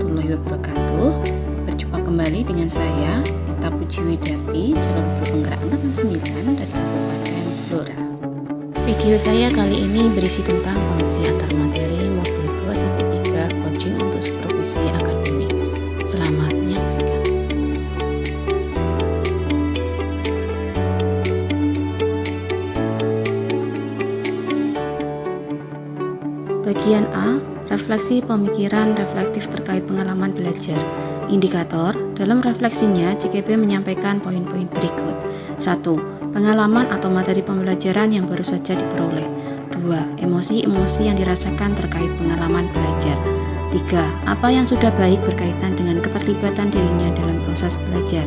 warahmatullahi wabarakatuh. Berjumpa kembali dengan saya, Nita Pujiwidarti, calon guru penggerak angkatan 9 dari Kabupaten Blora. Video saya kali ini berisi tentang koneksi antar materi modul 2.3 coaching untuk supervisi akademik. Selamat menyaksikan. Bagian A, refleksi pemikiran reflektif terkait pengalaman belajar. Indikator, dalam refleksinya CKP menyampaikan poin-poin berikut. 1. Pengalaman atau materi pembelajaran yang baru saja diperoleh. 2. Emosi-emosi yang dirasakan terkait pengalaman belajar. 3. Apa yang sudah baik berkaitan dengan keterlibatan dirinya dalam proses belajar.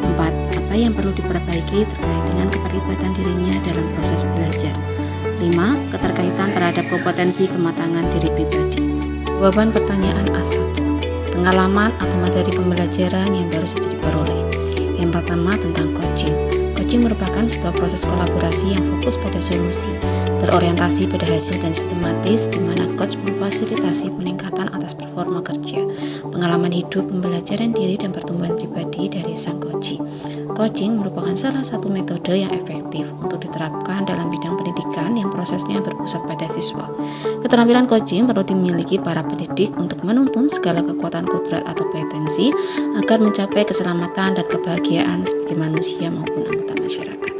4. Apa yang perlu diperbaiki terkait dengan keterlibatan dirinya dalam proses belajar. 5. Keterkaitan terhadap kompetensi kematangan diri pribadi. Jawaban pertanyaan A1. Pengalaman atau materi pembelajaran yang baru saja diperoleh. Yang pertama tentang coaching. Coaching merupakan sebuah proses kolaborasi yang fokus pada solusi, berorientasi pada hasil dan sistematis, di mana coach memfasilitasi peningkatan atas performa kerja, pengalaman hidup, pembelajaran diri, dan pertumbuhan pribadi dari sang coach. Coaching merupakan salah satu metode yang efektif untuk diterapkan dalam bidang pendidikan yang prosesnya berpusat pada siswa. Keterampilan coaching perlu dimiliki para pendidik untuk menuntun segala kekuatan kodrat atau potensi agar mencapai keselamatan dan kebahagiaan sebagai manusia maupun anggota masyarakat.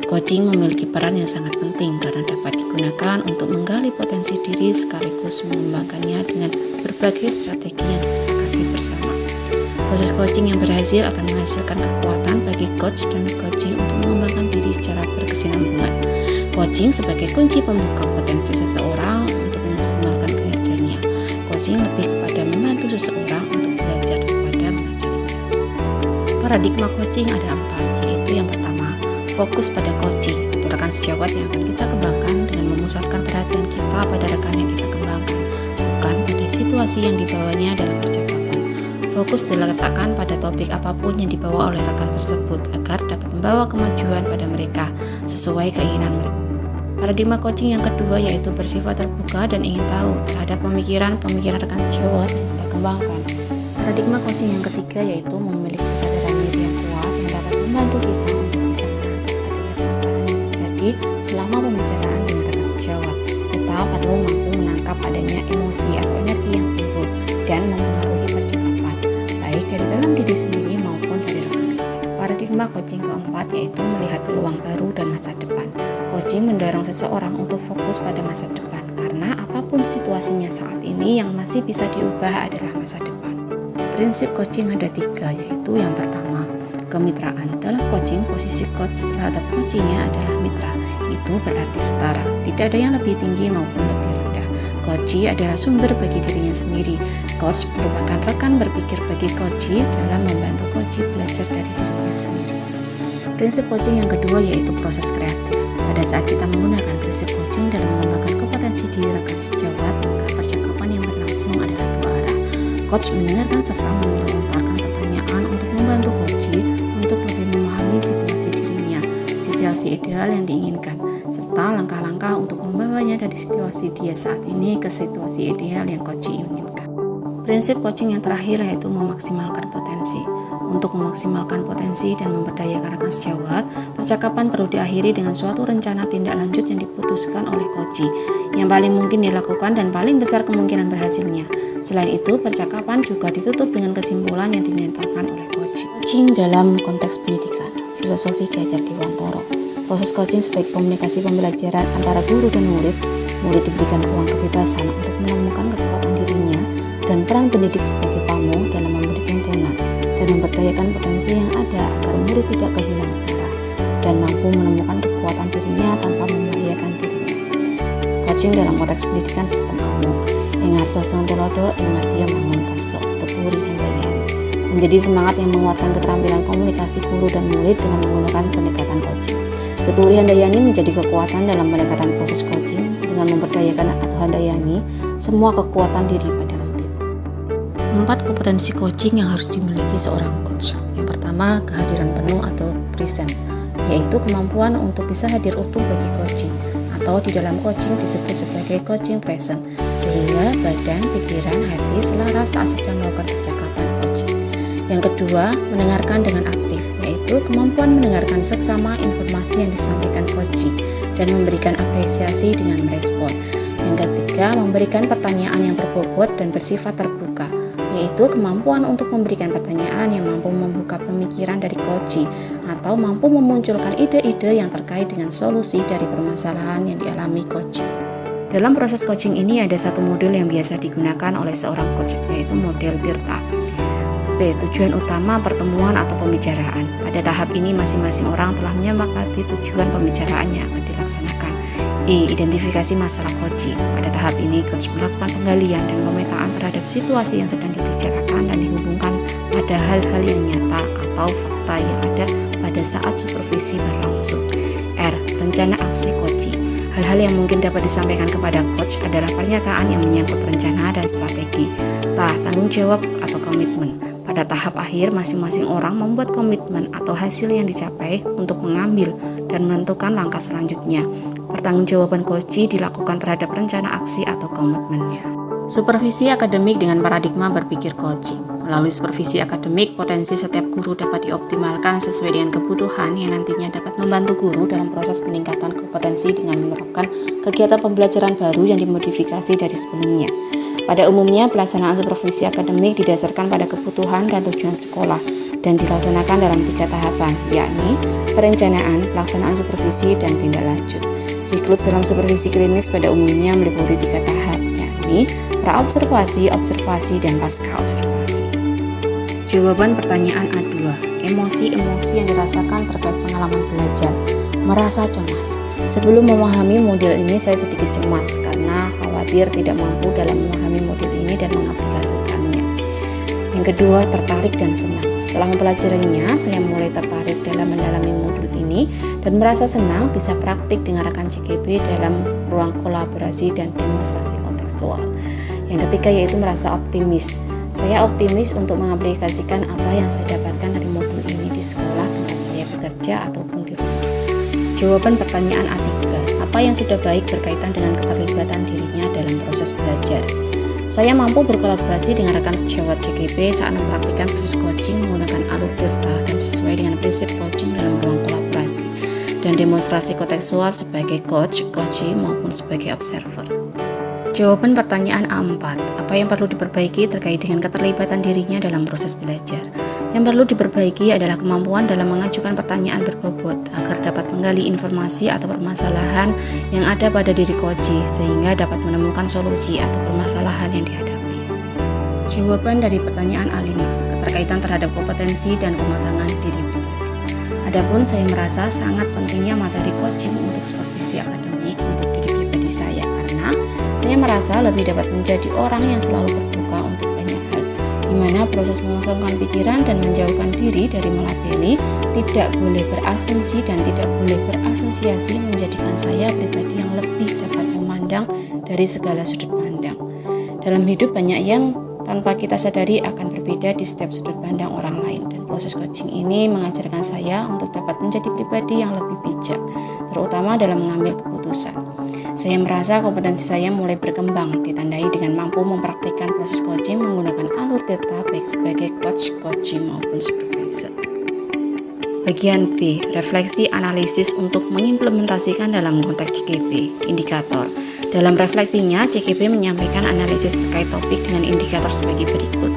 Coaching memiliki peran yang sangat penting karena dapat digunakan untuk menggali potensi diri sekaligus mengembangkannya dengan berbagai strategi yang disepakati bersama. Proses coaching yang berhasil akan menghasilkan kekuatan bagi coach dan coaching untuk mengembangkan diri secara berkesinambungan. Coaching sebagai kunci pembuka potensi seseorang untuk memaksimalkan kinerjanya. Coaching lebih kepada membantu seseorang untuk belajar daripada mengajarinya. Paradigma coaching ada 4, yaitu yang pertama, fokus pada coaching atau rekan sejawat yang akan kita kembangkan dengan memusatkan perhatian kita pada rekan yang kita kembangkan, bukan pada situasi yang dibawanya dalam percakapan. Fokus diletakkan pada topik apapun yang dibawa oleh rekan tersebut agar dapat membawa kemajuan pada mereka sesuai keinginan mereka. Paradigma coaching yang kedua yaitu bersifat terbuka dan ingin tahu terhadap pemikiran rekan sejawat yang kita kembangkan. Paradigma coaching yang ketiga yaitu memiliki kesadaran diri yang kuat yang dapat membantu kita untuk bisa menangkap adanya perubahan yang terjadi selama pembicaraan dengan rekan sejawat. Kita perlu mampu menangkap adanya emosi atau energi yang timbul dan mempengaruhi percakapan, baik dari dalam diri sendiri maupun dari rekan kita. Paradigma coaching keempat yaitu melihat peluang baru dan masa depan. Coaching mendorong seseorang untuk fokus pada masa depan, karena apapun situasinya saat ini yang masih bisa diubah adalah masa depan. Prinsip coaching ada 3, yaitu yang pertama, kemitraan. Dalam coaching, posisi coach terhadap coachingnya adalah mitra. Itu berarti setara, tidak ada yang lebih tinggi maupun lebih rendah. Coach adalah sumber bagi dirinya sendiri. Coach merupakan rekan berpikir bagi coach dalam membantu coach belajar dari dirinya sendiri. Prinsip coaching yang kedua yaitu proses kreatif. Pada saat kita menggunakan prinsip coaching dalam mengembangkan kompetensi diri rekan sejawat, maka percakapan yang berlangsung adalah 2 arah. Coach mendengarkan serta melontarkan pertanyaan untuk membantu coach untuk lebih memahami situasi dirinya, situasi ideal yang diinginkan, serta langkah-langkah untuk membawanya dari situasi dia saat ini ke situasi ideal yang coach inginkan. Prinsip coaching yang terakhir yaitu memaksimalkan potensi. Untuk memaksimalkan potensi dan memberdayakan rekan sejawat, percakapan perlu diakhiri dengan suatu rencana tindak lanjut yang diputuskan oleh coach, yang paling mungkin dilakukan dan paling besar kemungkinan berhasilnya. Selain itu, percakapan juga ditutup dengan kesimpulan yang dinyatakan oleh coach. Coaching dalam konteks pendidikan, filosofi Ki Hajar Dewantara. Proses coaching sebagai komunikasi pembelajaran antara guru dan murid. Murid diberikan ruang kebebasan untuk menemukan kekuatan dirinya dan peran pendidik sebagai pamong dalam memberi tuntunan dan memberdayakan potensi yang ada agar murid tidak kehilangan arah dan mampu menemukan kekuatan dirinya tanpa membahayakan dirinya. Coaching dalam konteks pendidikan sistem amung. Ing harso sing tulodo ing madya mangun kamso Tuturi Handayani. Menjadi semangat yang menguatkan keterampilan komunikasi guru dan murid dengan menggunakan pendekatan coaching. Tuturi Handayani menjadi kekuatan dalam pendekatan proses coaching dengan memberdayakan atau handayani semua kekuatan diri pada murid. 4 kompetensi coaching yang harus dimiliki seorang coach. Yang pertama, kehadiran penuh atau present, yaitu kemampuan untuk bisa hadir utuh bagi coaching, atau di dalam coaching disebut sebagai coaching present. sehingga badan, pikiran, hati selaras saat sedang melakukan percakapan coaching. Yang kedua, mendengarkan dengan aktif, yaitu kemampuan mendengarkan seksama informasi yang disampaikan coaching dan memberikan apresiasi dengan merespon. Yang ketiga, memberikan pertanyaan yang berbobot dan bersifat terbuka, yaitu kemampuan untuk memberikan pertanyaan yang mampu membuka pemikiran dari coaching atau mampu memunculkan ide-ide yang terkait dengan solusi dari permasalahan yang dialami coaching. Dalam proses coaching ini ada satu model yang biasa digunakan oleh seorang coach, yaitu model Tirta. Tujuan utama pertemuan atau pembicaraan. Pada tahap ini masing-masing orang telah menyepakati tujuan pembicaraan yang akan dilaksanakan. Identifikasi masalah coaching. Pada tahap ini coach melakukan penggalian dan pemetaan terhadap situasi yang sedang dibicarakan dan dihubungkan pada hal-hal yang nyata atau fakta yang ada pada saat supervisi berlangsung. Rencana aksi coaching. Hal-hal yang mungkin dapat disampaikan kepada coach adalah pernyataan yang menyangkut rencana dan strategi. Tanggung jawab atau komitmen. Pada tahap akhir, masing-masing orang membuat komitmen atau hasil yang dicapai untuk mengambil dan menentukan langkah selanjutnya. Pertanggungjawaban coaching dilakukan terhadap rencana aksi atau komitmennya. Supervisi akademik dengan paradigma berpikir coaching. Melalui supervisi akademik, potensi setiap guru dapat dioptimalkan sesuai dengan kebutuhan yang nantinya dapat membantu guru dalam proses peningkatan kompetensi dengan menerapkan kegiatan pembelajaran baru yang dimodifikasi dari sebelumnya. Pada umumnya, pelaksanaan supervisi akademik didasarkan pada kebutuhan dan tujuan sekolah dan dilaksanakan dalam 3 tahapan, yakni perencanaan, pelaksanaan supervisi, dan tindak lanjut. Siklus dalam supervisi klinis pada umumnya meliputi 3 tahap, yakni praobservasi, observasi, dan pasca observasi. Jawaban pertanyaan A2. Emosi-emosi yang dirasakan terkait pengalaman belajar. Merasa cemas. Sebelum memahami model ini saya sedikit cemas karena khawatir tidak mampu dalam memahami model ini dan mengaplikasikannya. Yang kedua, tertarik dan senang. Setelah mempelajarinya, saya mulai tertarik dalam mendalami modul ini dan merasa senang bisa praktik dengan rekan CGP dalam ruang kolaborasi dan demonstrasi kontekstual. Yang ketiga yaitu merasa optimis. Saya optimis untuk mengaplikasikan apa yang saya dapatkan dari modul ini di sekolah tempat saya bekerja ataupun di rumah. Jawaban pertanyaan A3. Apa yang sudah baik berkaitan dengan keterlibatan dirinya dalam proses belajar? Saya mampu berkolaborasi dengan rekan sejawat CGP saat mempraktikkan proses coaching menggunakan alur Tirta dan sesuai dengan prinsip coaching dalam ruang kolaborasi dan demonstrasi kontekstual sebagai coaching maupun sebagai observer. Jawaban pertanyaan A4. Apa yang perlu diperbaiki terkait dengan keterlibatan dirinya dalam proses belajar? Yang perlu diperbaiki adalah kemampuan dalam mengajukan pertanyaan berbobot agar dapat menggali informasi atau permasalahan yang ada pada diri coaching sehingga dapat menemukan solusi atau permasalahan yang dihadapi. Jawaban dari pertanyaan A5. Keterkaitan terhadap kompetensi dan kematangan diri pribadi. Adapun saya merasa sangat pentingnya materi coaching untuk supervisi akademik untuk diri pribadi saya karena saya merasa lebih dapat menjadi orang yang selalu terbuka untuk banyak hal, di mana proses mengosongkan pikiran dan menjauhkan diri dari melabeli, tidak boleh berasumsi dan tidak boleh berasosiasi menjadikan saya pribadi yang lebih dapat memandang dari segala sudut pandang. Dalam hidup banyak yang tanpa kita sadari akan berbeda di setiap sudut pandang orang lain dan proses coaching ini mengajarkan saya untuk dapat menjadi pribadi yang lebih bijak, terutama dalam mengambil keputusan. Saya merasa kompetensi saya mulai berkembang, ditandai dengan mampu mempraktikkan proses coaching menggunakan alur Tirta baik sebagai coaching maupun supervisor. Bagian B, refleksi analisis untuk mengimplementasikan dalam konteks CGP, indikator. Dalam refleksinya, CGP menyampaikan analisis terkait topik dengan indikator sebagai berikut.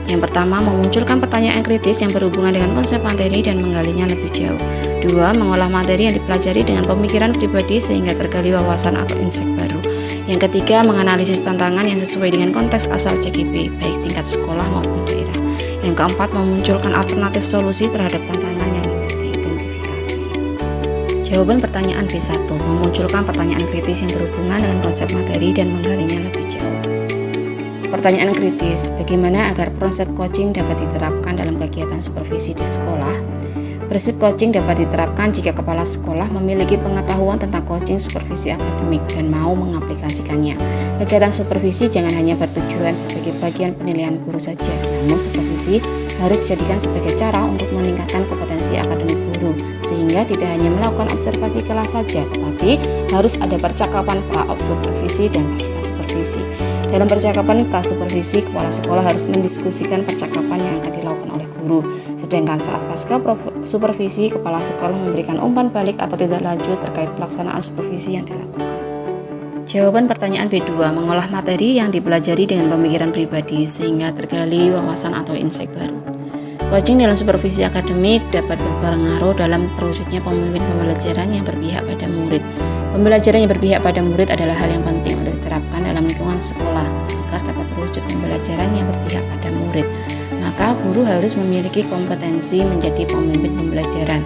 Yang pertama, memunculkan pertanyaan kritis yang berhubungan dengan konsep materi dan menggalinya lebih jauh. 2. Mengolah materi yang dipelajari dengan pemikiran pribadi sehingga tergali wawasan atau insight baru. Yang ketiga, menganalisis tantangan yang sesuai dengan konteks asal CGP, baik tingkat sekolah maupun daerah. Yang keempat, memunculkan alternatif solusi terhadap tantangan yang diidentifikasi. Jawaban pertanyaan B1, memunculkan pertanyaan kritis yang berhubungan dengan konsep materi dan menggalinya lebih jauh. Pertanyaan kritis, bagaimana agar konsep coaching dapat diterapkan dalam kegiatan supervisi di sekolah? Prinsip coaching dapat diterapkan jika kepala sekolah memiliki pengetahuan tentang coaching supervisi akademik dan mau mengaplikasikannya. Kegiatan supervisi jangan hanya bertujuan sebagai bagian penilaian guru saja, namun supervisi harus dijadikan sebagai cara untuk meningkatkan kompetensi akademik guru, sehingga tidak hanya melakukan observasi kelas saja, tetapi harus ada percakapan pra-supervisi dan pasca-supervisi. Dalam percakapan pra-supervisi, kepala sekolah harus mendiskusikan percakapan yang akan dilakukan oleh guru, sedangkan saat pasca-supervisi, kepala sekolah memberikan umpan balik atau tindak lanjut terkait pelaksanaan supervisi yang dilakukan. Jawaban pertanyaan B2, mengolah materi yang dipelajari dengan pemikiran pribadi sehingga tergali wawasan atau insight baru. Coaching dalam supervisi akademik dapat berpengaruh dalam terwujudnya pemimpin pembelajaran yang berpihak pada murid. Pembelajaran yang berpihak pada murid adalah hal yang penting untuk diterapkan dalam lingkungan sekolah agar dapat terwujud pembelajaran yang berpihak pada murid. Maka guru harus memiliki kompetensi menjadi pemimpin pembelajaran.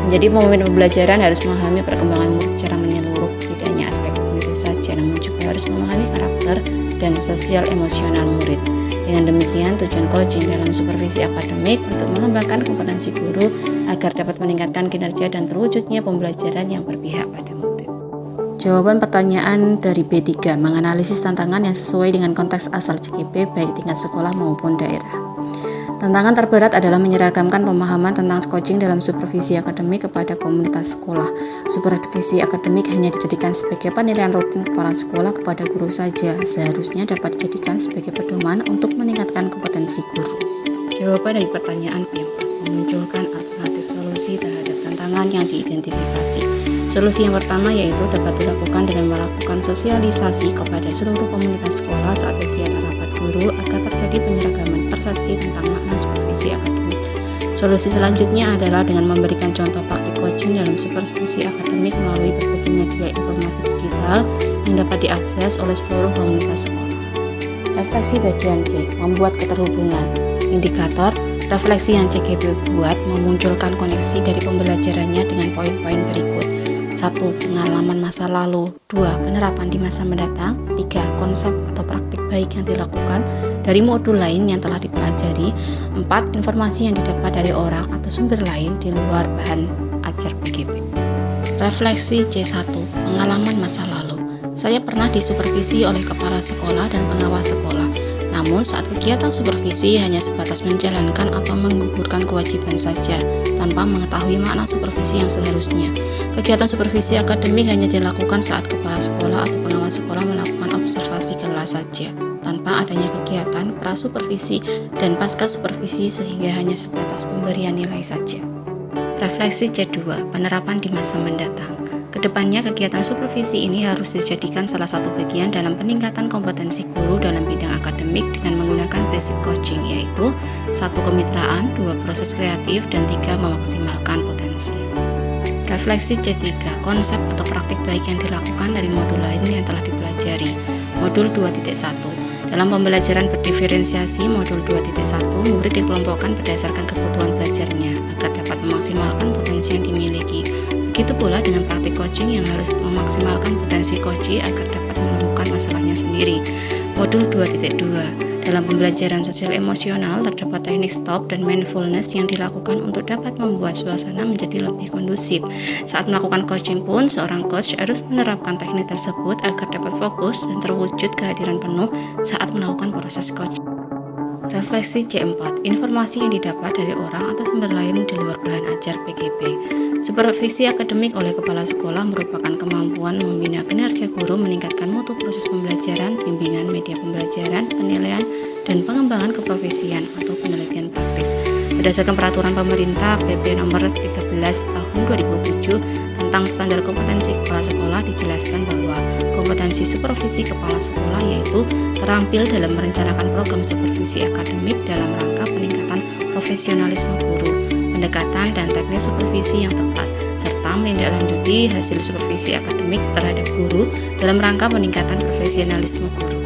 Menjadi pemimpin pembelajaran harus memahami perkembangan murid secara menyeluruh, tidak hanya aspek guru saja, namun juga harus memahami karakter dan sosial emosional murid. Dengan demikian, tujuan coaching dalam supervisi akademik untuk mengembangkan kompetensi guru agar dapat meningkatkan kinerja dan terwujudnya pembelajaran yang berpihak pada murid. Jawaban pertanyaan dari B3, menganalisis tantangan yang sesuai dengan konteks asal CGP baik tingkat sekolah maupun daerah. Tantangan terberat adalah menyeragamkan pemahaman tentang coaching dalam supervisi akademik kepada komunitas sekolah. Supervisi akademik hanya dijadikan sebagai penilaian rutin kepala sekolah kepada guru saja, seharusnya dapat dijadikan sebagai pedoman untuk meningkatkan kompetensi guru. Jawaban dari pertanyaan B4, memunculkan alternatif solusi terhadap tantangan yang diidentifikasi. Solusi yang pertama yaitu dapat dilakukan dengan melakukan sosialisasi kepada seluruh komunitas sekolah saat kegiatan rapat guru agar terjadi penyeragaman persepsi tentang makna supervisi akademik. Solusi selanjutnya adalah dengan memberikan contoh praktik coaching dalam supervisi akademik melalui berbagai media informasi digital yang dapat diakses oleh seluruh komunitas sekolah. Refleksi bagian C, membuat keterhubungan. Indikator refleksi yang CGP buat memunculkan koneksi dari pembelajarannya dengan poin-poin berikut. 1. Pengalaman masa lalu. 2. Penerapan di masa mendatang. 3. Konsep atau praktik baik yang dilakukan dari modul lain yang telah dipelajari. 4. Informasi yang didapat dari orang atau sumber lain di luar bahan ajar PGP. Refleksi C1. Pengalaman masa lalu. Saya pernah disupervisi oleh kepala sekolah dan pengawas sekolah. Namun saat kegiatan supervisi hanya sebatas menjalankan atau menggugurkan kewajiban saja, tanpa mengetahui makna supervisi yang seharusnya. Kegiatan supervisi akademik hanya dilakukan saat kepala sekolah atau pengawas sekolah melakukan observasi kelas saja, tanpa adanya kegiatan pra-supervisi dan pasca supervisi sehingga hanya sebatas pemberian nilai saja. Refleksi C2, penerapan di masa mendatang. Kedepannya kegiatan supervisi ini harus dijadikan salah satu bagian dalam peningkatan kompetensi guru dalam bidang akademik dengan menggunakan prinsip coaching, yaitu 1. Kemitraan, 2. Proses kreatif, dan 3. Memaksimalkan potensi. Refleksi C3, konsep atau praktik baik yang dilakukan dari modul lain yang telah dipelajari. Modul 2.1. Dalam pembelajaran berdiferensiasi modul 2.1, murid dikelompokkan berdasarkan kebutuhan belajarnya agar dapat memaksimalkan potensi yang dimiliki. Begitu pula dengan praktik coaching yang harus memaksimalkan potensi coach agar dapat menemukan masalahnya sendiri. Modul 2.2. Dalam pembelajaran sosial emosional terdapat teknik stop dan mindfulness yang dilakukan untuk dapat membuat suasana menjadi lebih kondusif. Saat melakukan coaching pun, seorang coach harus menerapkan teknik tersebut agar dapat fokus dan terwujud kehadiran penuh saat melakukan proses coaching. Refleksi C4, informasi yang didapat dari orang atau sumber lain di luar bahan ajar PGP. Supervisi akademik oleh kepala sekolah merupakan kemampuan membina kinerja guru, meningkatkan mutu proses pembelajaran, bimbingan media pembelajaran, penilaian, dan pengembangan keprofesian atau penelitian praktis. Berdasarkan peraturan pemerintah PP nomor 13 tahun 2007 tentang standar kompetensi kepala sekolah, dijelaskan bahwa kompetensi supervisi kepala sekolah yaitu terampil dalam merencanakan program supervisi akademik dalam rangka peningkatan profesionalisme guru, pendekatan dan teknik supervisi yang tepat, serta menindaklanjuti hasil supervisi akademik terhadap guru dalam rangka peningkatan profesionalisme guru.